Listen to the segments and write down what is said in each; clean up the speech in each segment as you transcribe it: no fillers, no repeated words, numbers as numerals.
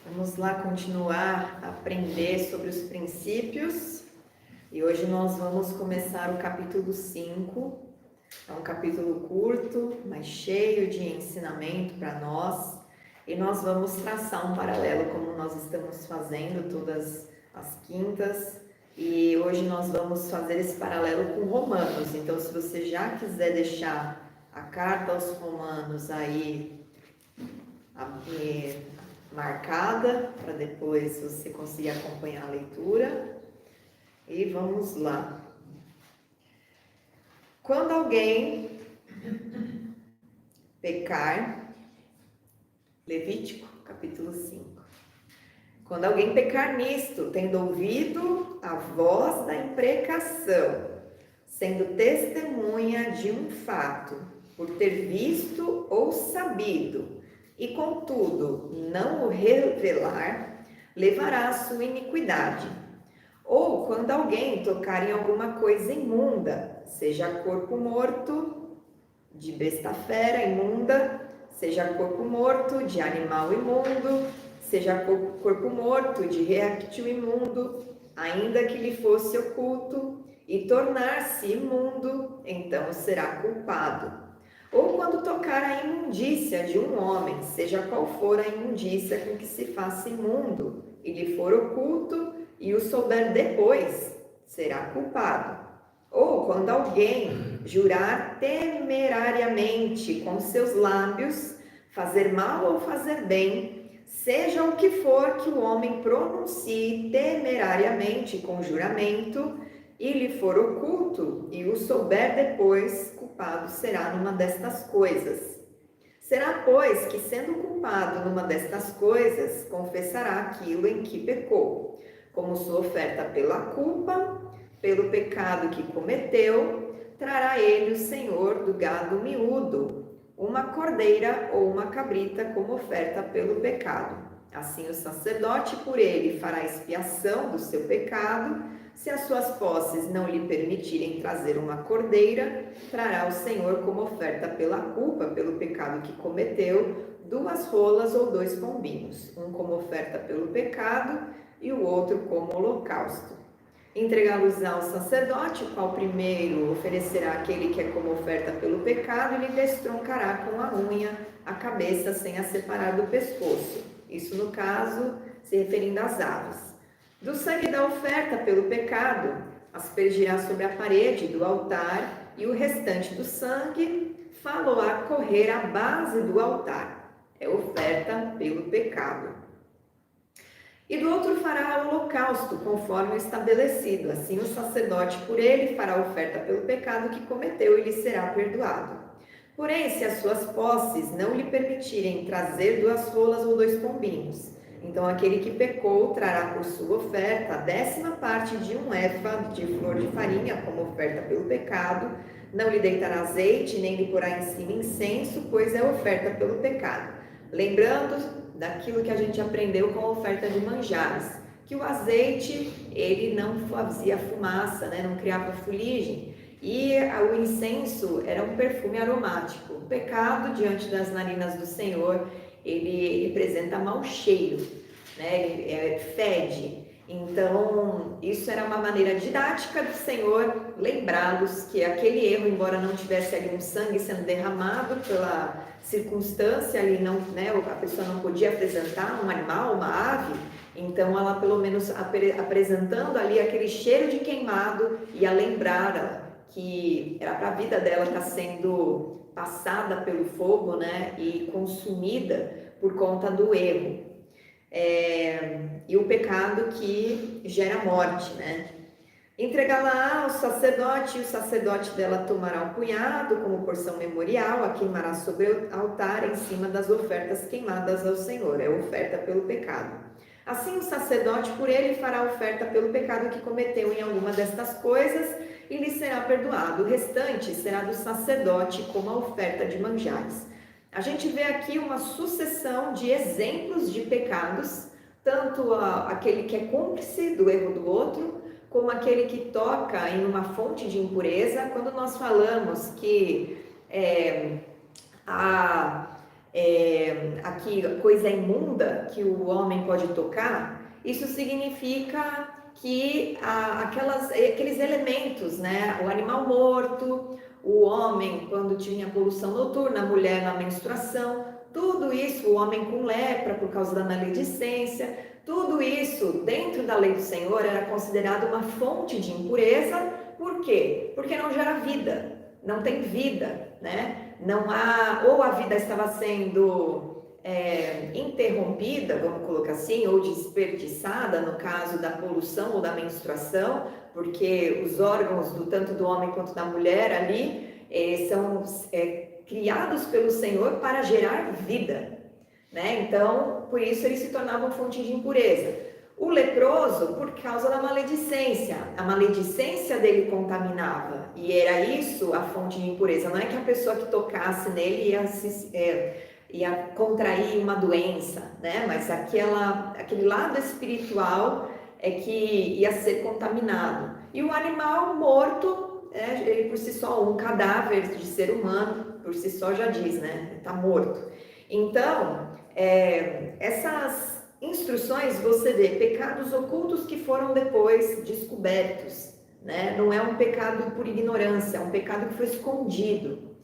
Vamos lá continuar a aprender sobre os princípios e hoje nós vamos começar o capítulo 5. É um capítulo curto, mas cheio de ensinamento para nós e nós vamos traçar um paralelo como nós estamos fazendo todas as quintas e hoje nós vamos fazer esse paralelo com Romanos. Então, se você já quiser deixar a carta aos Romanos aí marcada para depois você conseguir acompanhar a leitura. E vamos lá. Quando alguém pecar, Levítico, capítulo 5. Quando alguém pecar nisto, tendo ouvido a voz da imprecação, sendo testemunha de um fato, por ter visto ou sabido, e contudo não o revelar, levará a sua iniquidade. Ou quando alguém tocar em alguma coisa imunda, seja corpo morto, de besta fera imunda, seja corpo morto, de animal imundo, seja corpo morto, de réptil imundo, ainda que lhe fosse oculto, e tornar-se imundo, então será culpado. Ou quando tocar a imundícia de um homem, seja qual for a imundícia com que se faça imundo, e lhe for oculto, e o souber depois, será culpado. Ou quando alguém jurar temerariamente com seus lábios, fazer mal ou fazer bem, seja o que for que o homem pronuncie temerariamente com juramento, e lhe for oculto, e o souber depois, culpado será numa destas coisas. Será, pois, que sendo culpado numa destas coisas, confessará aquilo em que pecou, como sua oferta pela culpa, pelo pecado que cometeu, trará ele o Senhor do gado miúdo, uma cordeira ou uma cabrita como oferta pelo pecado. Assim o sacerdote por ele fará expiação do seu pecado. Se as suas posses não lhe permitirem trazer uma cordeira, trará o Senhor como oferta pela culpa, pelo pecado que cometeu, 2 rolas ou 2 pombinhos, um como oferta pelo pecado e o outro como holocausto. Entregá-los ao sacerdote, o qual primeiro oferecerá aquele que é como oferta pelo pecado e lhe destroncará com a unha a cabeça sem a separar do pescoço. Isso no caso, se referindo às aves. Do sangue da oferta pelo pecado, aspergirá sobre a parede do altar, e o restante do sangue fá-lo-á correr à base do altar. É oferta pelo pecado. E do outro fará o holocausto, conforme o estabelecido. Assim o sacerdote por ele fará oferta pelo pecado que cometeu e lhe será perdoado. Porém, se as suas posses não lhe permitirem trazer 2 rolas ou 2 pombinhos, então aquele que pecou trará por sua oferta a 10ª parte de um efa de flor de farinha como oferta pelo pecado. Não lhe deitará azeite, nem lhe porá em cima incenso, pois é oferta pelo pecado. Lembrando daquilo que a gente aprendeu com a oferta de manjares, que o azeite, ele não fazia fumaça, né? Não criava fuligem, e o incenso era um perfume aromático. O pecado, diante das narinas do Senhor, ele representa mau cheiro, né? Ele fede. Então, isso era uma maneira didática do Senhor lembrá-los que aquele erro, embora não tivesse ali um sangue sendo derramado pela circunstância ali, não, né, a pessoa não podia apresentar um animal, uma ave, então ela pelo menos apresentando ali aquele cheiro de queimado, ia lembrar que era para a vida dela estar sendo passada pelo fogo, né, e consumida por conta do erro. E o pecado que gera morte, né? Entregá-la ao sacerdote, e o sacerdote dela tomará um punhado como porção memorial, a queimará sobre o altar em cima das ofertas queimadas ao Senhor, é oferta pelo pecado. Assim o sacerdote por ele fará oferta pelo pecado que cometeu em alguma destas coisas e lhe será perdoado. O restante será do sacerdote como a oferta de manjares. A gente vê aqui uma sucessão de exemplos de pecados, tanto aquele que é cúmplice do erro do outro, como aquele que toca em uma fonte de impureza. Quando nós falamos que aqui coisa imunda que o homem pode tocar, isso significa que aqueles elementos, né? O animal morto, o homem quando tinha poluição noturna, a mulher na menstruação, tudo isso, o homem com lepra por causa da maledicência, tudo isso dentro da lei do Senhor era considerado uma fonte de impureza. Por quê? Porque não gera vida, não tem vida, né? Não há, ou a vida estava sendo interrompida, vamos colocar assim, ou desperdiçada no caso da poluição ou da menstruação, porque os órgãos tanto do homem quanto da mulher ali são criados pelo Senhor para gerar vida, né? Então, por isso eles se tornavam fonte de impureza. O leproso, por causa da maledicência, a maledicência dele contaminava, e era isso a fonte de impureza. Não é que a pessoa que tocasse nele ia contrair uma doença, né? Mas aquele lado espiritual é que ia ser contaminado. E o animal morto, ele por si só, um cadáver de ser humano, por si só já diz, né? Está morto. Então, essas instruções, você vê pecados ocultos que foram depois descobertos, né? Não é um pecado por ignorância, é um pecado que foi escondido.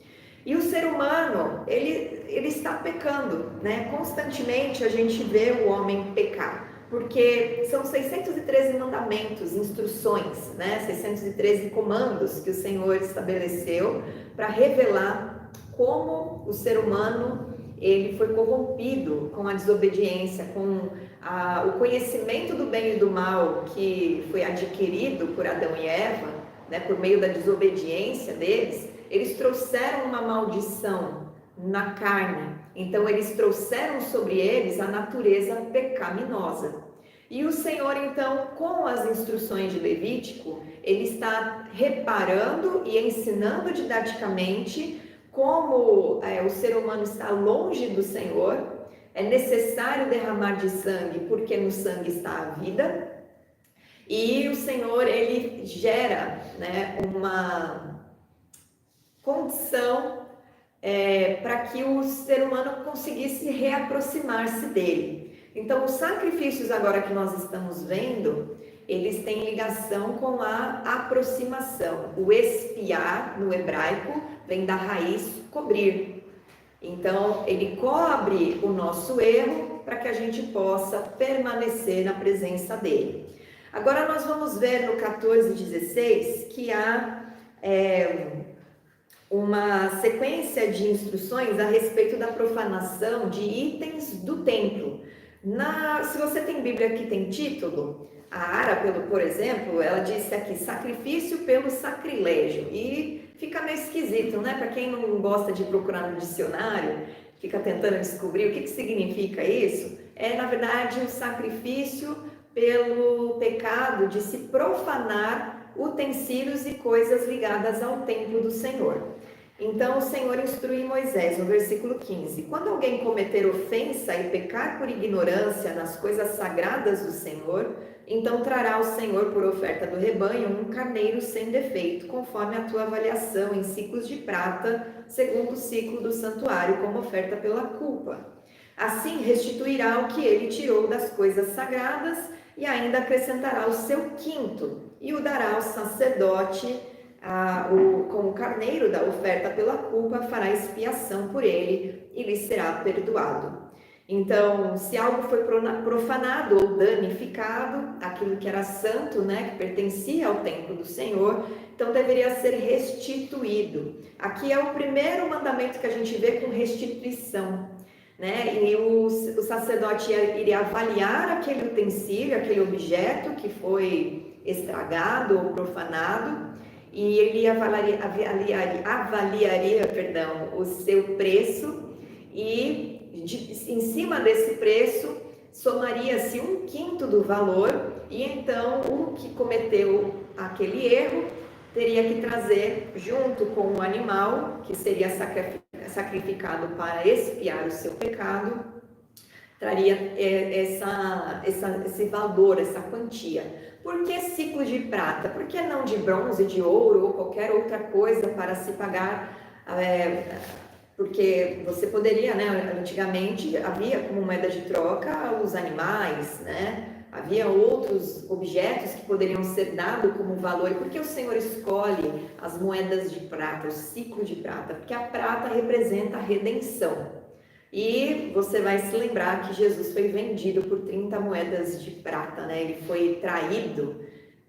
E o ser humano, ele está pecando, né? Constantemente a gente vê o homem pecar, porque são 613 mandamentos, instruções, né? 613 comandos que o Senhor estabeleceu para revelar como o ser humano ele foi corrompido com a desobediência, com o conhecimento do bem e do mal que foi adquirido por Adão e Eva, né, por meio da desobediência deles. Eles trouxeram uma maldição na carne, então eles trouxeram sobre eles a natureza pecaminosa. E o Senhor, então, com as instruções de Levítico, ele está reparando e ensinando didaticamente como o ser humano está longe do Senhor. É necessário derramar de sangue, porque no sangue está a vida. E o Senhor, ele gera, né, uma condição para que o ser humano conseguisse reaproximar-se dele. Então, os sacrifícios agora que nós estamos vendo, eles têm ligação com a aproximação. O expiar, no hebraico, vem da raiz cobrir. Então, ele cobre o nosso erro para que a gente possa permanecer na presença dele. Agora nós vamos ver no 14:16 que há uma sequência de instruções a respeito da profanação de itens do templo. Se você tem Bíblia que tem título, a Ara, por exemplo, ela disse aqui, sacrifício pelo sacrilégio, e fica meio esquisito, né? Para quem não gosta de procurar no dicionário, fica tentando descobrir o que significa isso, na verdade, o sacrifício pelo pecado de se profanar utensílios e coisas ligadas ao templo do Senhor. Então, o Senhor instrui Moisés, no versículo 15, quando alguém cometer ofensa e pecar por ignorância nas coisas sagradas do Senhor, então trará ao Senhor por oferta do rebanho um carneiro sem defeito, conforme a tua avaliação em ciclos de prata, segundo o ciclo do santuário, como oferta pela culpa. Assim restituirá o que ele tirou das coisas sagradas e ainda acrescentará o seu quinto e o dará ao sacerdote com o carneiro da oferta pela culpa, fará expiação por ele e lhe será perdoado. Então, se algo foi profanado ou danificado, aquilo que era santo, né, que pertencia ao templo do Senhor, então deveria ser restituído. Aqui é o primeiro mandamento que a gente vê com restituição, né? E o sacerdote iria avaliar aquele utensílio, aquele objeto que foi estragado ou profanado, e ele avaliaria o seu preço, e em cima desse preço somaria-se um quinto do valor, e então o que cometeu aquele erro teria que trazer junto com o animal que seria sacrificado para expiar o seu pecado, traria esse valor, essa quantia. Por que ciclo de prata? Por que não de bronze, de ouro ou qualquer outra coisa para se pagar Porque você poderia, né? Antigamente havia como moeda de troca os animais, né? Havia outros objetos que poderiam ser dados como valor. E por que o Senhor escolhe as moedas de prata, o ciclo de prata? Porque a prata representa a redenção. E você vai se lembrar que Jesus foi vendido por 30 moedas de prata, né? Ele foi traído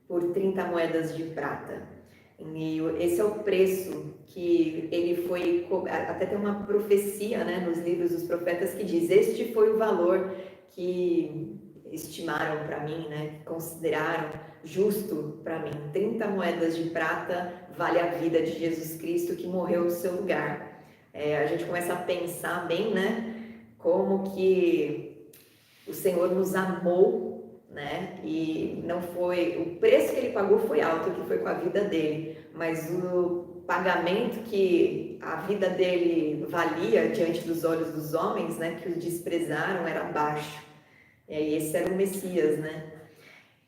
por 30 moedas de prata. E esse é o preço que ele foi, até tem uma profecia, né, nos livros dos profetas que diz: este foi o valor que estimaram para mim, né, consideraram justo para mim. 30 moedas de prata vale a vida de Jesus Cristo que morreu no seu lugar. A gente começa a pensar bem, né, como que o Senhor nos amou, né? E não foi, o preço que ele pagou foi alto, que foi com a vida dele, mas o pagamento que a vida dele valia diante dos olhos dos homens, né, que o desprezaram, era baixo. E esse era o Messias, né?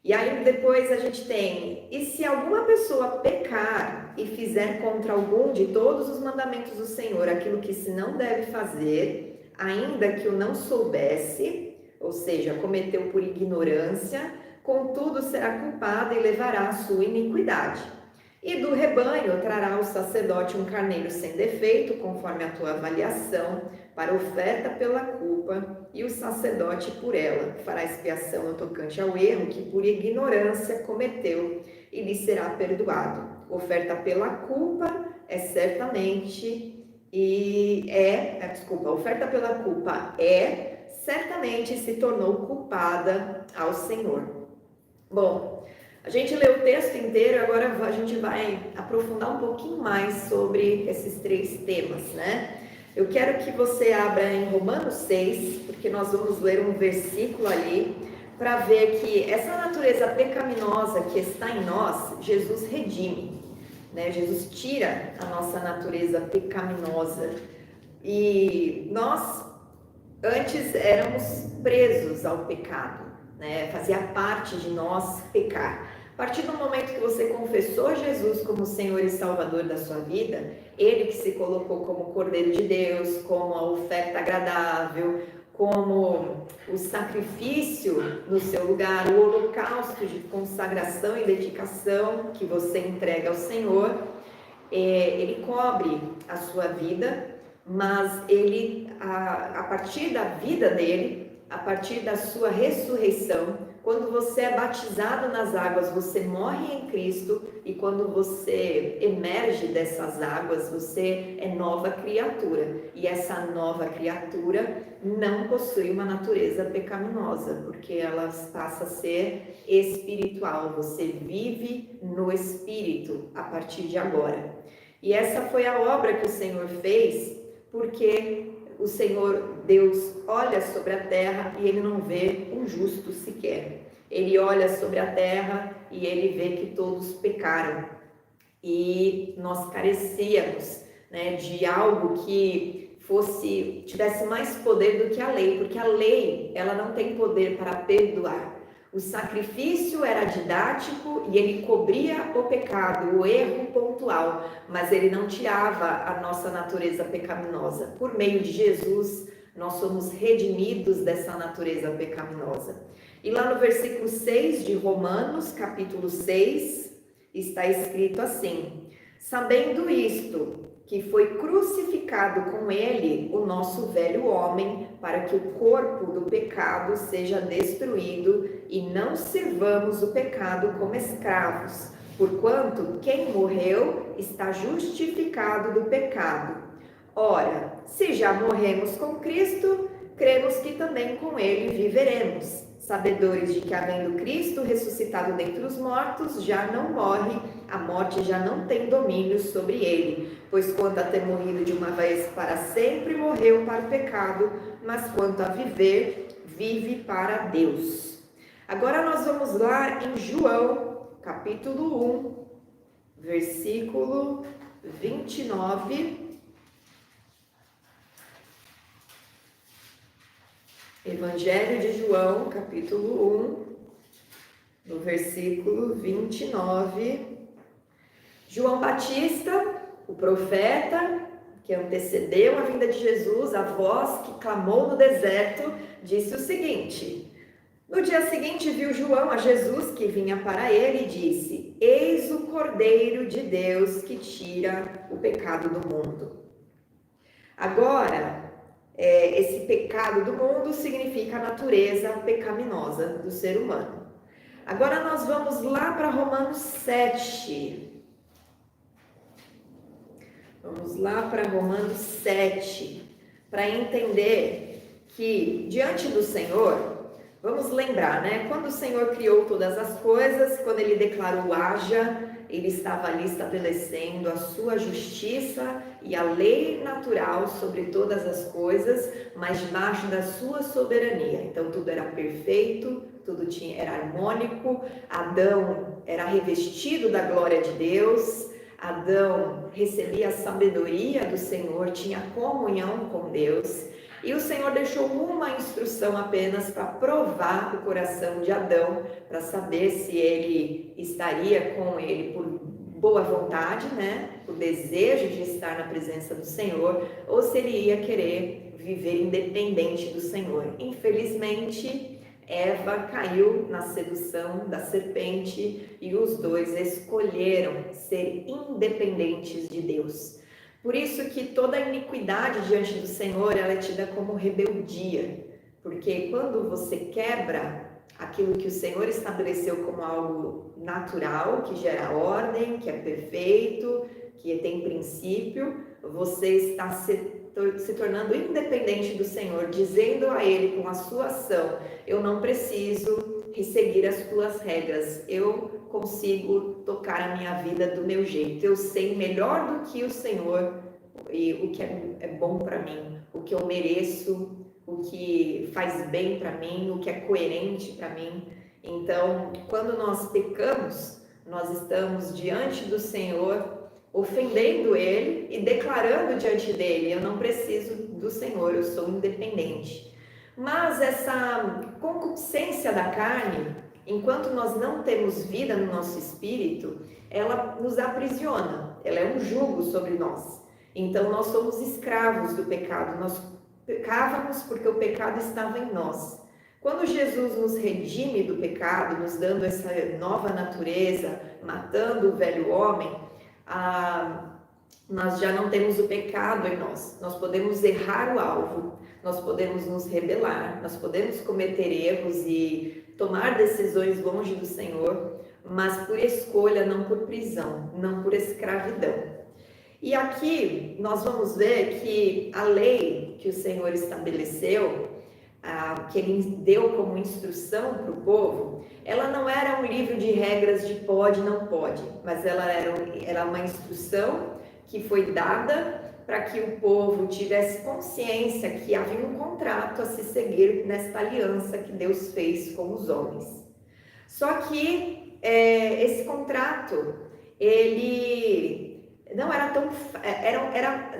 E aí depois a gente tem: e se alguma pessoa pecar e fizer contra algum de todos os mandamentos do Senhor aquilo que se não deve fazer, ainda que o não soubesse, ou seja, cometeu por ignorância, contudo será culpado e levará a sua iniquidade. E do rebanho trará o sacerdote um carneiro sem defeito, conforme a tua avaliação, para oferta pela culpa, e o sacerdote por ela fará expiação no tocante ao erro que por ignorância cometeu, e lhe será perdoado. Oferta pela culpa é certamente oferta pela culpa certamente se tornou culpada ao Senhor. Bom, a gente leu o texto inteiro, agora a gente vai aprofundar um pouquinho mais sobre esses 3 temas, né? Eu quero que você abra em Romanos 6, porque nós vamos ler um versículo ali, para ver que essa natureza pecaminosa que está em nós, Jesus redime, né? Jesus tira a nossa natureza pecaminosa. E nós, antes, éramos presos ao pecado, né? Fazia parte de nós pecar. A partir do momento que você confessou Jesus como Senhor e Salvador da sua vida, Ele que se colocou como Cordeiro de Deus, como a oferta agradável, como o sacrifício no seu lugar, o holocausto de consagração e dedicação que você entrega ao Senhor, Ele cobre a sua vida, mas Ele, a partir da vida dele, a partir da sua ressurreição, quando você é batizado nas águas, você morre em Cristo, e quando você emerge dessas águas, você é nova criatura. E essa nova criatura não possui uma natureza pecaminosa, porque ela passa a ser espiritual. Você vive no Espírito a partir de agora. E essa foi a obra que o Senhor fez, porque o Senhor Deus olha sobre a terra e Ele não vê um justo sequer. Ele olha sobre a terra e Ele vê que todos pecaram. E nós carecíamos, né, de algo que tivesse mais poder do que a lei, porque a lei, ela não tem poder para perdoar. O sacrifício era didático e ele cobria o pecado, o erro pontual, mas ele não tirava a nossa natureza pecaminosa. Por meio de Jesus, nós somos redimidos dessa natureza pecaminosa. E lá no versículo 6 de Romanos, capítulo 6, está escrito assim: sabendo isto, que foi crucificado com ele o nosso velho homem, para que o corpo do pecado seja destruído, e não sirvamos o pecado como escravos, porquanto quem morreu está justificado do pecado. Ora, se já morremos com Cristo, cremos que também com ele viveremos, sabedores de que, havendo Cristo ressuscitado dentre os mortos, já não morre, a morte já não tem domínio sobre ele. Pois quanto a ter morrido de uma vez para sempre, morreu para o pecado, mas quanto a viver, vive para Deus. Agora nós vamos lá em João, capítulo 1, versículo 29. Evangelho de João, capítulo 1, no versículo 29. João Batista, o profeta, que antecedeu a vinda de Jesus, a voz que clamou no deserto, disse o seguinte: no dia seguinte viu João a Jesus que vinha para ele e disse: eis o Cordeiro de Deus que tira o pecado do mundo. Agora, esse pecado do mundo significa a natureza pecaminosa do ser humano. Agora nós vamos lá para Romanos 7. Vamos lá para Romanos 7, para entender que diante do Senhor, vamos lembrar, né? Quando o Senhor criou todas as coisas, quando Ele declarou haja, Ele estava ali estabelecendo a sua justiça e a lei natural sobre todas as coisas, mas debaixo da sua soberania. Então tudo era perfeito, tudo era harmônico, Adão era revestido da glória de Deus, Adão recebia a sabedoria do Senhor, tinha comunhão com Deus, e o Senhor deixou uma instrução apenas para provar o coração de Adão, para saber se ele estaria com ele por boa vontade, né? Por desejo de estar na presença do Senhor, ou se ele ia querer viver independente do Senhor. Infelizmente, Eva caiu na sedução da serpente e os dois escolheram ser independentes de Deus. Por isso que toda iniquidade diante do Senhor, ela é tida como rebeldia, porque quando você quebra aquilo que o Senhor estabeleceu como algo natural, que gera ordem, que é perfeito, que tem princípio, você está se tornando independente do Senhor, dizendo a Ele com a sua ação: eu não preciso seguir as tuas regras, eu consigo tocar a minha vida do meu jeito, eu sei melhor do que o Senhor e o que é bom para mim, o que eu mereço, o que faz bem para mim, o que é coerente para mim. Então, quando nós pecamos, nós estamos diante do Senhor, ofendendo Ele e declarando diante dele: eu não preciso do Senhor, eu sou independente. Mas essa concupiscência da carne, enquanto nós não temos vida no nosso espírito, ela nos aprisiona, ela é um jugo sobre nós. Então nós somos escravos do pecado, nós pecávamos porque o pecado estava em nós. Quando Jesus nos redime do pecado, nos dando essa nova natureza, matando o velho homem, nós já não temos o pecado em nós. Nós podemos errar o alvo, nós podemos nos rebelar, nós podemos cometer erros e tomar decisões longe do Senhor, mas por escolha, não por prisão, não por escravidão. E aqui nós vamos ver que a lei que o Senhor estabeleceu, que Ele deu como instrução para o povo, ela não era um livro de regras de pode e não pode, mas ela era uma instrução que foi dada para que o povo tivesse consciência que havia um contrato a se seguir nesta aliança que Deus fez com os homens. Só que esse contrato, ele não era tão...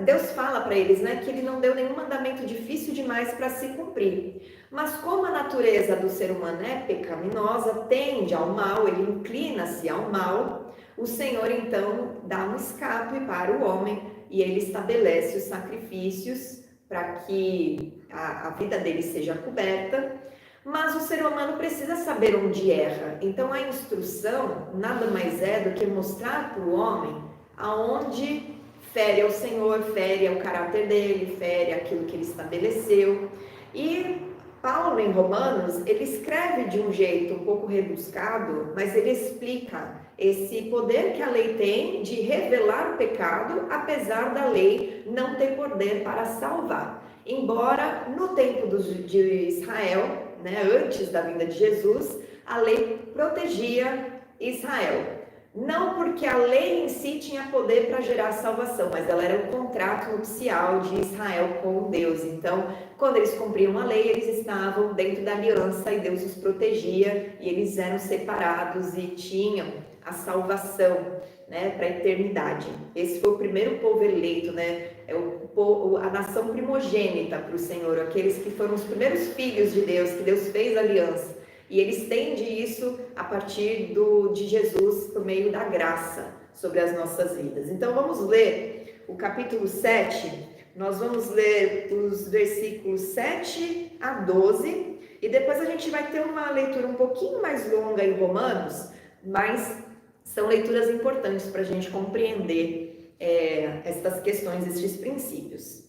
Deus fala para eles, né, que Ele não deu nenhum mandamento difícil demais para se cumprir. Mas como a natureza do ser humano é pecaminosa, tende ao mal, ele inclina-se ao mal, o Senhor então dá um escape para o homem e Ele estabelece os sacrifícios para que a vida dele seja coberta. Mas o ser humano precisa saber onde erra. Então a instrução nada mais é do que mostrar para o homem aonde fere ao Senhor, fere ao caráter dele, fere aquilo que Ele estabeleceu. E Paulo, em Romanos, ele escreve de um jeito um pouco rebuscado, mas ele explica esse poder que a lei tem de revelar o pecado, apesar da lei não ter poder para salvar. Embora no tempo de Israel, né, antes da vinda de Jesus, a lei protegia Israel. Não porque a lei em si tinha poder para gerar salvação, mas ela era um contrato nupcial de Israel com Deus. Então, quando eles cumpriam a lei, eles estavam dentro da aliança e Deus os protegia e eles eram separados e tinham a salvação, né, para a eternidade. Esse foi o primeiro povo eleito, né? A nação primogênita para o Senhor, aqueles que foram os primeiros filhos de Deus, que Deus fez aliança. E Ele estende isso a partir de Jesus por meio da graça sobre as nossas vidas. Então vamos ler o capítulo 7, nós vamos ler os versículos 7 a 12, e depois a gente vai ter uma leitura um pouquinho mais longa em Romanos, mas são leituras importantes para a gente compreender estas questões, estes princípios.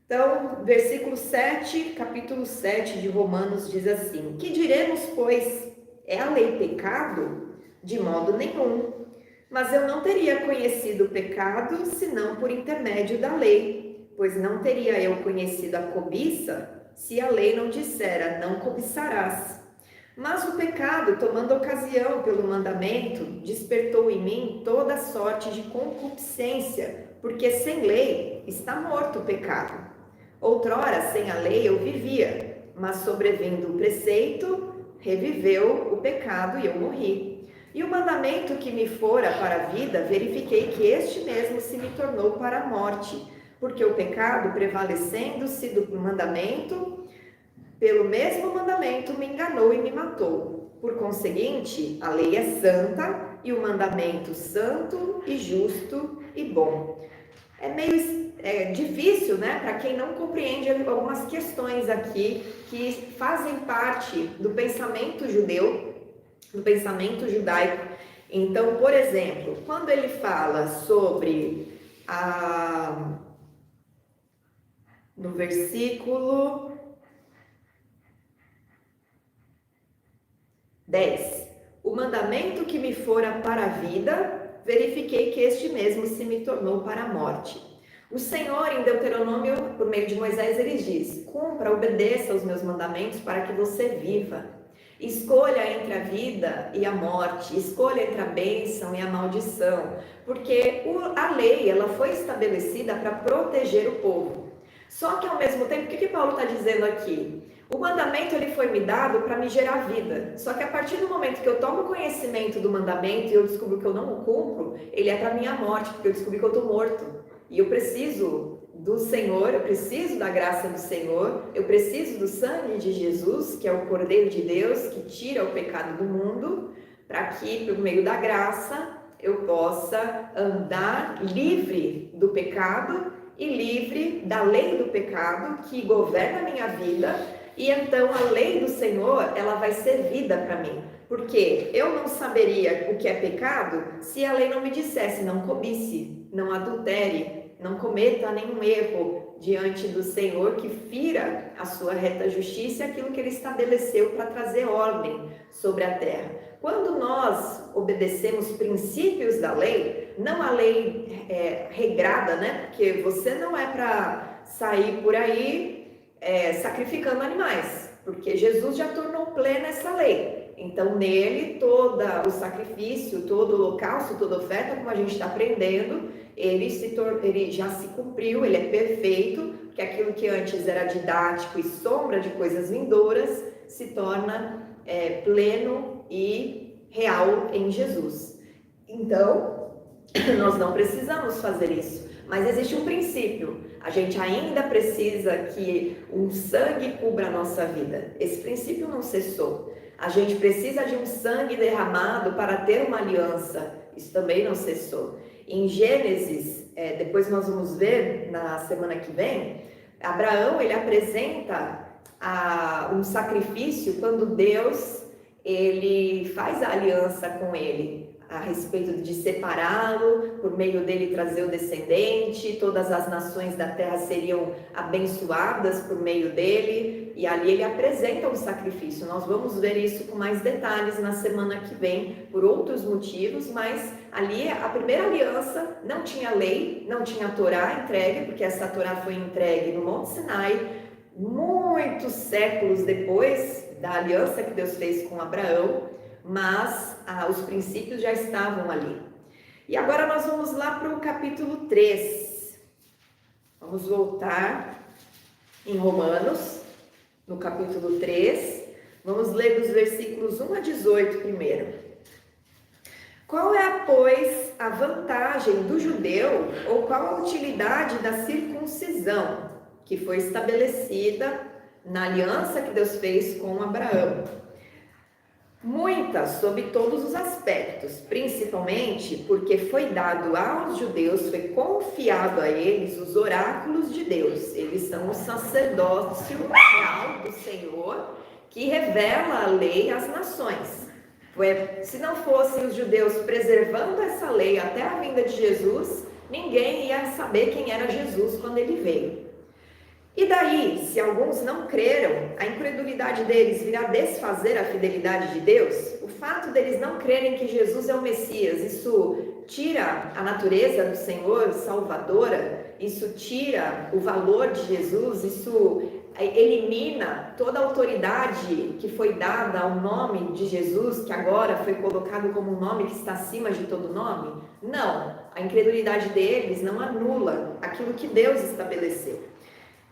Então, versículo 7, capítulo 7 de Romanos diz assim: que diremos, pois? É a lei pecado? De modo nenhum. Mas eu não teria conhecido o pecado senão por intermédio da lei, pois não teria eu conhecido a cobiça se a lei não dissera, não cobiçarás. Mas o pecado, tomando ocasião pelo mandamento, despertou em mim toda sorte de concupiscência, porque sem lei está morto o pecado. Outrora, sem a lei eu vivia, mas sobrevindo o preceito, reviveu o pecado e eu morri. E o mandamento que me fora para a vida, verifiquei que este mesmo se me tornou para a morte, porque o pecado, prevalecendo-se do mandamento, pelo mesmo mandamento me enganou e me matou. Por conseguinte, a lei é santa e o mandamento santo e justo e bom. É meio difícil, né, para quem não compreende algumas questões aqui que fazem parte do pensamento judeu, do pensamento judaico. Então, por exemplo, quando ele fala sobre no versículo 10, o mandamento que me fora para a vida, verifiquei que este mesmo se me tornou para a morte. O Senhor, em Deuteronômio, por meio de Moisés, ele diz: cumpra, obedeça aos meus mandamentos para que você viva. Escolha entre a vida e a morte, escolha entre a bênção e a maldição, porque a lei ela foi estabelecida para proteger o povo. Só que ao mesmo tempo, o que Paulo está dizendo aqui? O mandamento ele foi me dado para me gerar vida. Só que a partir do momento que eu tomo conhecimento do mandamento e eu descubro que eu não o cumpro, ele é para minha morte, porque eu descobri que eu estou morto. E eu preciso do Senhor, eu preciso da graça do Senhor, eu preciso do sangue de Jesus, que é o Cordeiro de Deus, que tira o pecado do mundo, para que, por meio da graça, eu possa andar livre do pecado e livre da lei do pecado que governa a minha vida. E então a lei do Senhor, ela vai ser vida para mim. Porque eu não saberia o que é pecado se a lei não me dissesse: não cobice, não adultere, não cometa nenhum erro diante do Senhor, que fira a sua reta justiça e aquilo que ele estabeleceu para trazer ordem sobre a terra. Quando nós obedecemos princípios da lei, não a lei regrada, né? Porque você não é para sair por aí sacrificando animais, porque Jesus já tornou plena essa lei. Então nele todo o sacrifício, todo o holocausto, toda oferta, como a gente está aprendendo, ele já se cumpriu, ele é perfeito, porque aquilo que antes era didático e sombra de coisas vindouras se torna pleno e real em Jesus. Então nós não precisamos fazer isso, mas existe um princípio. A gente ainda precisa que um sangue cubra a nossa vida. Esse princípio não cessou. A gente precisa de um sangue derramado para ter uma aliança. Isso também não cessou. Em Gênesis, depois nós vamos ver na semana que vem, Abraão ele apresenta um sacrifício quando Deus ele faz a aliança com ele, a respeito de separá-lo, por meio dele trazer o descendente, todas as nações da terra seriam abençoadas por meio dele, e ali ele apresenta um sacrifício. Nós vamos ver isso com mais detalhes na semana que vem, por outros motivos, mas ali a primeira aliança não tinha lei, não tinha Torá entregue, porque essa Torá foi entregue no Monte Sinai, muitos séculos depois da aliança que Deus fez com Abraão, mas os princípios já estavam ali. E agora nós vamos lá para o capítulo 3. Vamos voltar em Romanos, no capítulo 3. Vamos ler dos versículos 1 a 18 primeiro. Qual é, pois, a vantagem do judeu, ou qual a utilidade da circuncisão, que foi estabelecida na aliança que Deus fez com Abraão? Muita santa sob todos os aspectos, principalmente porque foi dado aos judeus, foi confiado a eles os oráculos de Deus. Eles são o sacerdócio real do Senhor que revela a lei às nações. Se não fossem os judeus preservando essa lei até a vinda de Jesus, ninguém ia saber quem era Jesus quando ele veio. E daí, se alguns não creram, a incredulidade deles virá desfazer a fidelidade de Deus? O fato deles não crerem que Jesus é o Messias, isso tira a natureza do Senhor salvadora, isso tira o valor de Jesus, isso elimina toda a autoridade que foi dada ao nome de Jesus, que agora foi colocado como um nome que está acima de todo nome? Não, a incredulidade deles não anula aquilo que Deus estabeleceu.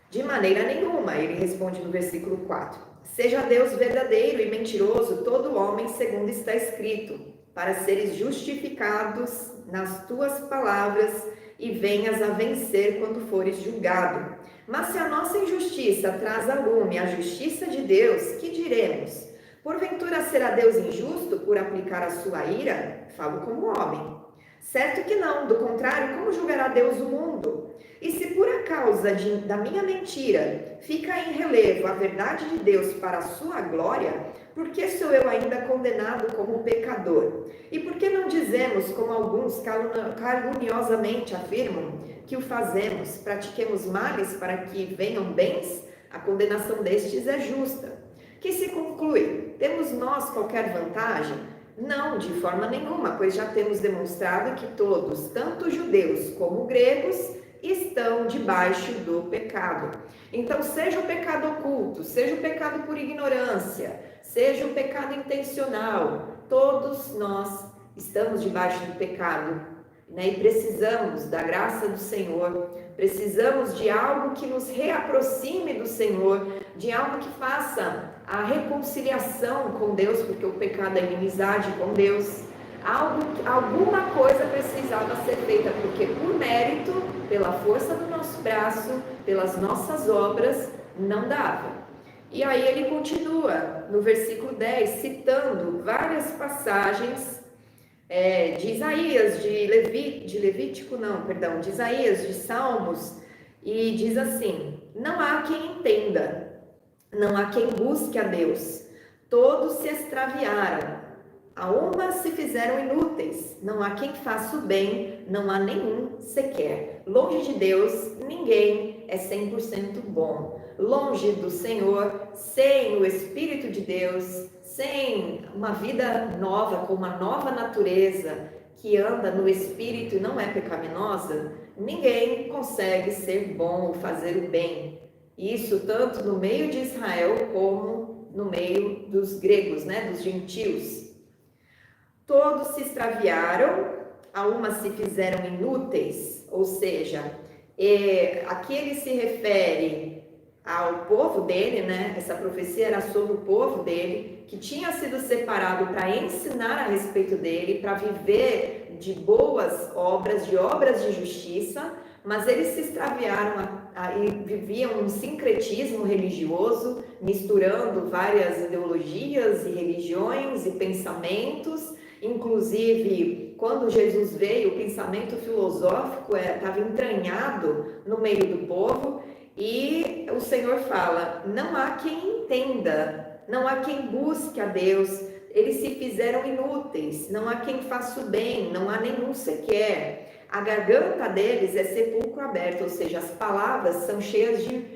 De maneira nenhuma, ele responde no versículo 4. Seja Deus verdadeiro e mentiroso todo homem, segundo está escrito, para seres justificados nas tuas palavras e venhas a vencer quando fores julgado. Mas se a nossa injustiça traz a lume a justiça de Deus, que diremos? Porventura será Deus injusto por aplicar a sua ira? Falo como homem. Certo que não, do contrário, como julgará Deus o mundo? E se por causa da minha mentira fica em relevo a verdade de Deus para a sua glória, por que sou eu ainda condenado como pecador? E por que não dizemos, como alguns caluniosamente afirmam, que o fazemos, pratiquemos males para que venham bens? A condenação destes é justa. Que se conclui? Temos nós qualquer vantagem? Não, de forma nenhuma, pois já temos demonstrado que todos, tanto judeus como gregos, estão debaixo do pecado. Então, seja o pecado oculto, seja o pecado por ignorância, seja o pecado intencional, todos nós estamos debaixo do pecado, né? E precisamos da graça do Senhor, precisamos de algo que nos reaproxime do Senhor, de algo que faça a reconciliação com Deus, porque o pecado é inimizade com Deus. Alguma coisa precisava ser feita, porque por mérito, pela força do nosso braço, pelas nossas obras, não dava. E aí ele continua no versículo 10, citando várias passagens de Isaías, de Isaías, de Salmos, e diz assim: não há quem entenda, não há quem busque a Deus, todos se extraviaram, a uma se fizeram inúteis, não há quem faça o bem, não há nenhum sequer. Longe de Deus, ninguém é 100% bom. Longe do Senhor, sem o Espírito de Deus, sem uma vida nova, com uma nova natureza, que anda no Espírito e não é pecaminosa, ninguém consegue ser bom ou fazer o bem. Isso tanto no meio de Israel como no meio dos gregos, né, dos gentios. Todos se extraviaram, a uma se fizeram inúteis, ou seja, aqui ele se refere ao povo dele, né? Essa profecia era sobre o povo dele, que tinha sido separado para ensinar a respeito dele, para viver de boas obras, de obras de justiça, mas eles se extraviaram e viviam um sincretismo religioso, misturando várias ideologias e religiões e pensamentos. Inclusive, quando Jesus veio, o pensamento filosófico estava entranhado no meio do povo, e o Senhor fala: não há quem entenda, não há quem busque a Deus, eles se fizeram inúteis, não há quem faça o bem, não há nenhum sequer. A garganta deles é sepulcro aberto, ou seja, as palavras são cheias de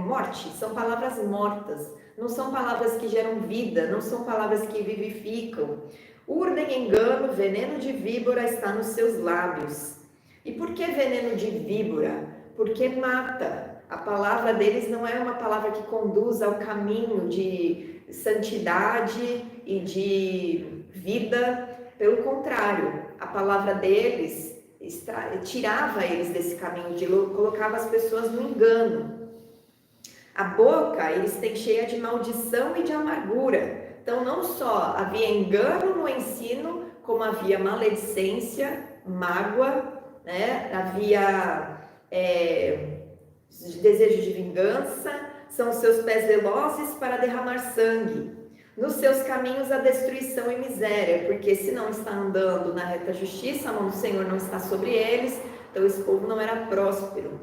morte, são palavras mortas, não são palavras que geram vida, não são palavras que vivificam. Urdem engano, veneno de víbora está nos seus lábios. E por que veneno de víbora? Porque mata. A palavra deles não é uma palavra que conduz ao caminho de santidade e de vida. Pelo contrário, a palavra deles tirava eles desse caminho, colocava as pessoas no engano. A boca eles têm cheia de maldição e de amargura. Então, não só havia engano no ensino, como havia maledicência, mágoa, né? Havia desejo de vingança, são os seus pés velozes para derramar sangue. Nos seus caminhos a destruição e miséria, porque se não está andando na reta justiça, a mão do Senhor não está sobre eles, então esse povo não era próspero.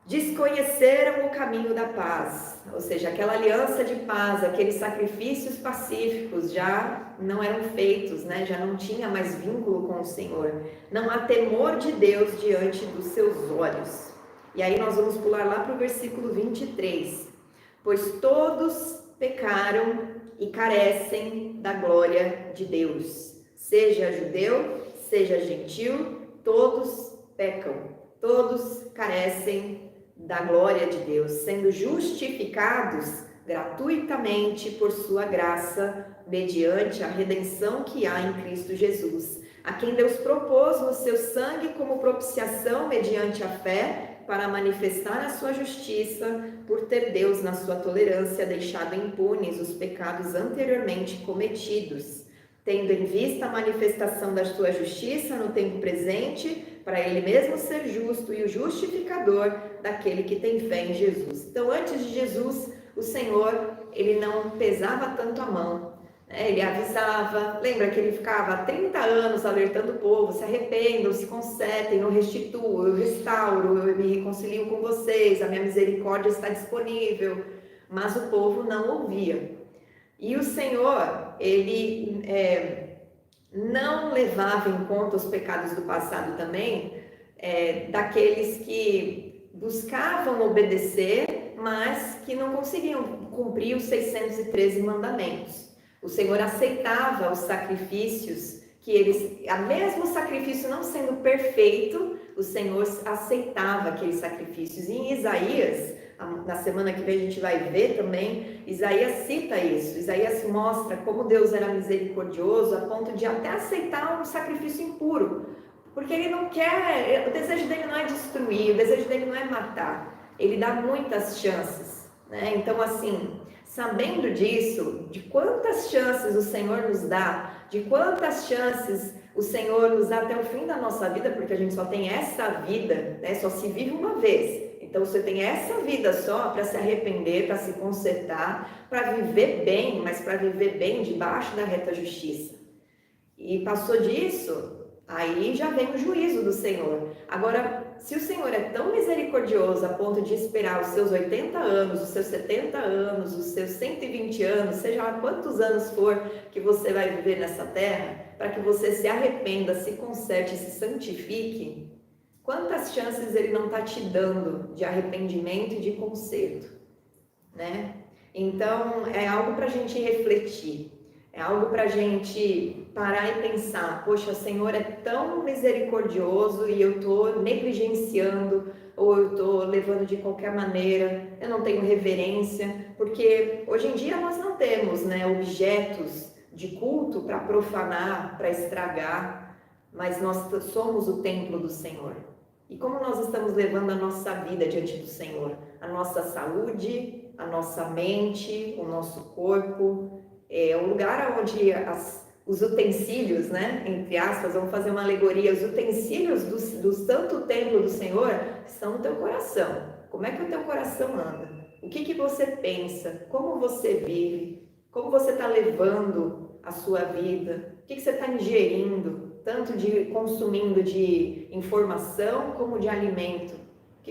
Desconheceram o caminho da paz, ou seja, aquela aliança de paz, aqueles sacrifícios pacíficos já não eram feitos, né? Já não tinha mais vínculo com o Senhor. Não há temor de Deus diante dos seus olhos. E aí nós vamos pular lá para o versículo 23. Pois todos pecaram e carecem da glória de Deus. Seja judeu, seja gentil, todos pecam, todos carecem da glória de Deus, sendo justificados gratuitamente por sua graça, mediante a redenção que há em Cristo Jesus, a quem Deus propôs no seu sangue como propiciação mediante a fé, para manifestar a sua justiça, por ter Deus, na sua tolerância, deixado impunes os pecados anteriormente cometidos, tendo em vista a manifestação da sua justiça no tempo presente, para ele mesmo ser justo e o justificador daquele que tem fé em Jesus. Então, antes de Jesus, o Senhor, ele não pesava tanto a mão, né? Ele avisava, lembra que ele ficava há 30 anos alertando o povo, se arrependam, se consertem, eu restituo, eu restauro, eu me reconcilio com vocês, a minha misericórdia está disponível, mas o povo não ouvia. E o Senhor, ele não levava em conta os pecados do passado também, daqueles que buscavam obedecer, mas que não conseguiam cumprir os 613 mandamentos. O Senhor aceitava os sacrifícios, mesmo o sacrifício não sendo perfeito, o Senhor aceitava aqueles sacrifícios. E em Isaías, na semana que vem a gente vai ver também, Isaías cita isso. Isaías mostra como Deus era misericordioso a ponto de até aceitar um sacrifício impuro, porque ele não quer, o desejo dele não é destruir, o desejo dele não é matar, ele dá muitas chances, né? Então, assim, sabendo disso, de quantas chances o Senhor nos dá, de quantas chances o Senhor nos dá até o fim da nossa vida, porque a gente só tem essa vida, né? Só se vive uma vez. Então você tem essa vida só para se arrepender, para se consertar, para viver bem, mas para viver bem debaixo da reta justiça. E passou disso, aí já vem o juízo do Senhor. Agora, se o Senhor é tão misericordioso a ponto de esperar os seus 80 anos, os seus 70 anos, os seus 120 anos, seja lá quantos anos for que você vai viver nessa terra, para que você se arrependa, se conserte, se santifique, quantas chances ele não está te dando de arrependimento e de conserto, né? Então, é algo para a gente refletir, é algo para a gente parar e pensar, poxa, o Senhor é tão misericordioso e eu estou negligenciando, ou eu estou levando de qualquer maneira, eu não tenho reverência, porque hoje em dia nós não temos, né, objetos de culto para profanar, para estragar, mas nós somos o templo do Senhor. E como nós estamos levando a nossa vida diante do Senhor? A nossa saúde, a nossa mente, o nosso corpo, o lugar onde os utensílios, né, entre aspas, vamos fazer uma alegoria, os utensílios do santo templo do Senhor estão no teu coração. Como é que o teu coração anda? O que você pensa? Como você vive? Como você está levando a sua vida? O que você está ingerindo? Tanto de consumindo de informação como de alimento,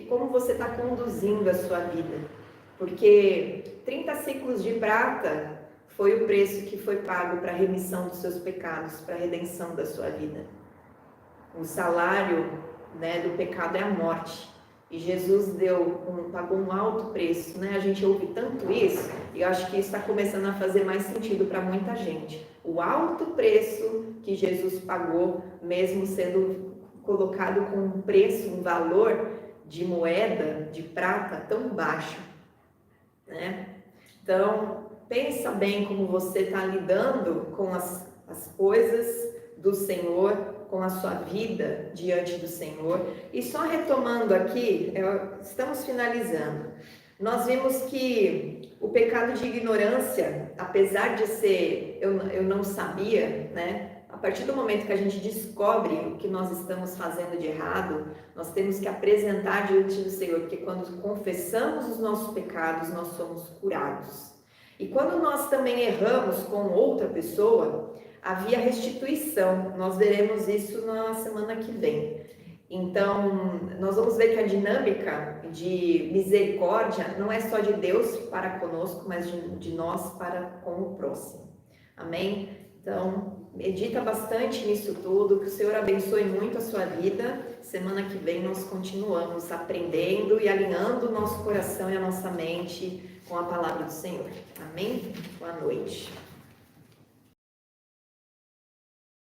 como você está conduzindo a sua vida, porque 30 ciclos de prata foi o preço que foi pago para a remissão dos seus pecados, para a redenção da sua vida. O salário, né, do pecado é a morte, e Jesus pagou um alto preço, né? A gente ouve tanto isso, e eu acho que isso está começando a fazer mais sentido para muita gente. O alto preço que Jesus pagou, mesmo sendo colocado com um preço, um valor de moeda, de prata tão baixo, né? Então, pensa bem como você está lidando com as coisas do Senhor, com a sua vida diante do Senhor. E só retomando aqui, estamos finalizando. Nós vimos que o pecado de ignorância, apesar de ser eu não sabia, né? A partir do momento que a gente descobre o que nós estamos fazendo de errado, nós temos que apresentar diante do Senhor, porque quando confessamos os nossos pecados, nós somos curados. E quando nós também erramos com outra pessoa, havia restituição. Nós veremos isso na semana que vem. Então, nós vamos ver que a dinâmica de misericórdia não é só de Deus para conosco, mas de nós para com o próximo. Amém? Então, medita bastante nisso tudo, que o Senhor abençoe muito a sua vida. Semana que vem nós continuamos aprendendo e alinhando o nosso coração e a nossa mente com a palavra do Senhor. Amém? Boa noite.